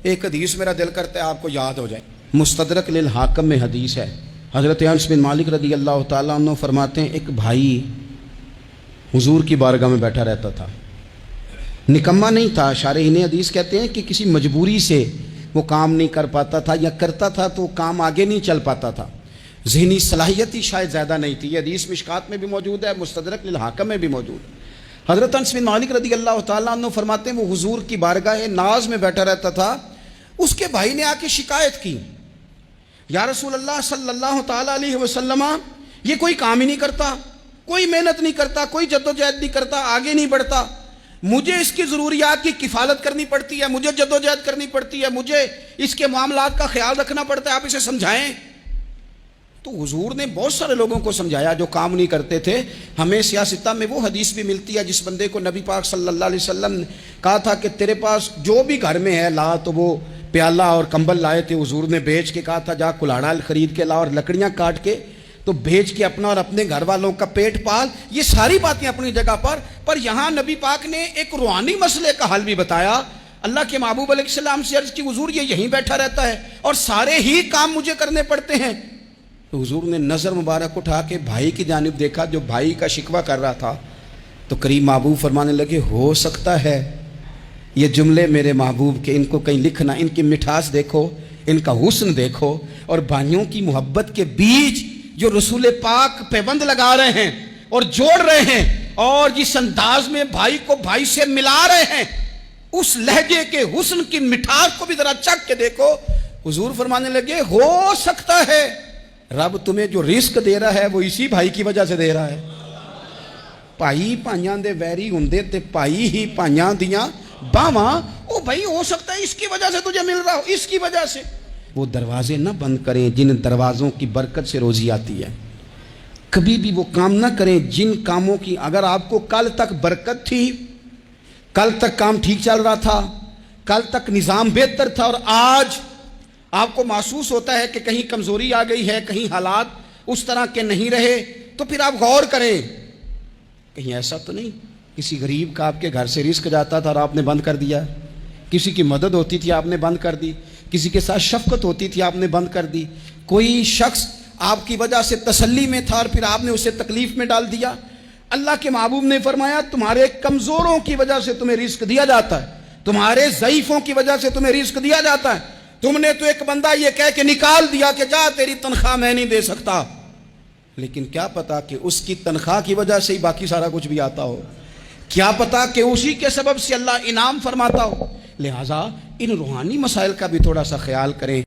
ایک حدیث میرا دل کرتا ہے آپ کو یاد ہو جائے، مستدرک للحاکم میں حدیث ہے۔ حضرت انس بن مالک رضی اللہ تعالیٰ عنہ فرماتے ہیں ایک بھائی حضور کی بارگاہ میں بیٹھا رہتا تھا، نکما نہیں تھا، شارحین حدیث کہتے ہیں کہ کسی مجبوری سے وہ کام نہیں کر پاتا تھا، یا کرتا تھا تو کام آگے نہیں چل پاتا تھا، ذہنی صلاحیت ہی شاید زیادہ نہیں تھی۔ یہ حدیث مشکات میں بھی موجود ہے، مستدرک للحاکم میں بھی موجود ہے۔ حضرت انس بن مالک رضی اللہ تعالیٰ عنہ فرماتے ہیں وہ حضور کی بارگاہ ناز میں بیٹھا رہتا تھا، اس کے بھائی نے آ کے شکایت کی، یا رسول اللہ صلی اللہ تعالیٰ علیہ وسلم، یہ کوئی کام ہی نہیں کرتا، کوئی محنت نہیں کرتا، کوئی جدوجہد نہیں کرتا، آگے نہیں بڑھتا، مجھے اس کی ضروریات کی کفالت کرنی پڑتی ہے، مجھے جدوجہد کرنی پڑتی ہے، مجھے اس کے معاملات کا خیال رکھنا پڑتا ہے، آپ اسے سمجھائیں۔ تو حضور نے بہت سارے لوگوں کو سمجھایا جو کام نہیں کرتے تھے۔ ہمیں سیاستہ میں وہ حدیث بھی ملتی ہے جس بندے کو نبی پاک صلی اللہ علیہ وسلم نے کہا تھا کہ تیرے پاس جو بھی گھر میں ہے لا، تو وہ پیالہ اور کمبل لائے تھے، حضور نے بیچ کے کہا تھا جا کلاڑا خرید کے لا اور لکڑیاں کاٹ کے تو بیچ کے اپنا اور اپنے گھر والوں کا پیٹ پال۔ یہ ساری باتیں اپنی جگہ پر یہاں نبی پاک نے ایک روحانی مسئلے کا حل بھی بتایا۔ اللہ کے محبوب علیہ السلام سے عرض کی حضور یہ یہیں بیٹھا رہتا ہے اور سارے ہی کام مجھے کرنے پڑتے ہیں۔ تو حضور نے نظر مبارک اٹھا کے بھائی کی جانب دیکھا جو بھائی کا شکوہ کر رہا تھا، تو کریم محبوب فرمانے لگے ہو سکتا ہے یہ جملے میرے محبوب کے ان کو کہیں لکھنا، ان کی مٹھاس دیکھو، ان کا حسن دیکھو، اور بھائیوں کی محبت کے بیج جو رسول پاک پیوند لگا رہے ہیں اور جوڑ رہے ہیں، اور جس انداز میں بھائی کو بھائی سے ملا رہے ہیں، اس لہجے کے حسن کی مٹھاس کو بھی ذرا چکھ کے دیکھو۔ حضور فرمانے لگے ہو سکتا ہے رب تمہیں جو رزق دے رہا ہے وہ اسی بھائی کی وجہ سے دے رہا ہے۔ بھائی پائیاں دے ویری ہوندے تے بھائی ہی پائیاں دیاں باواں، او بھائی ہو سکتا ہے اس کی وجہ سے تجھے مل رہا ہو، اس کی وجہ سے۔ وہ دروازے نہ بند کریں جن دروازوں کی برکت سے روزی آتی ہے، کبھی بھی وہ کام نہ کریں جن کاموں کی اگر آپ کو کل تک برکت تھی، کل تک کام ٹھیک چل رہا تھا، کل تک نظام بہتر تھا، اور آج آپ کو محسوس ہوتا ہے کہ کہیں کمزوری آ گئی ہے، کہیں حالات اس طرح کے نہیں رہے، تو پھر آپ غور کریں کہیں ایسا تو نہیں کسی غریب کا آپ کے گھر سے رزق جاتا تھا اور آپ نے بند کر دیا، کسی کی مدد ہوتی تھی آپ نے بند کر دی، کسی کے ساتھ شفقت ہوتی تھی آپ نے بند کر دی، کوئی شخص آپ کی وجہ سے تسلی میں تھا اور پھر آپ نے اسے تکلیف میں ڈال دیا۔ اللہ کے محبوب نے فرمایا تمہارے کمزوروں کی وجہ سے تمہیں رزق دیا جاتا ہے، تمہارے ضعیفوں کی وجہ سے تمہیں رزق دیا جاتا ہے۔ تم نے تو ایک بندہ یہ کہہ کے نکال دیا کہ جا تیری تنخواہ میں نہیں دے سکتا، لیکن کیا پتا کہ اس کی تنخواہ کی وجہ سے ہی باقی سارا کچھ بھی آتا ہو، کیا پتا کہ اسی کے سبب سے اللہ انعام فرماتا ہو۔ لہٰذا ان روحانی مسائل کا بھی تھوڑا سا خیال کریں۔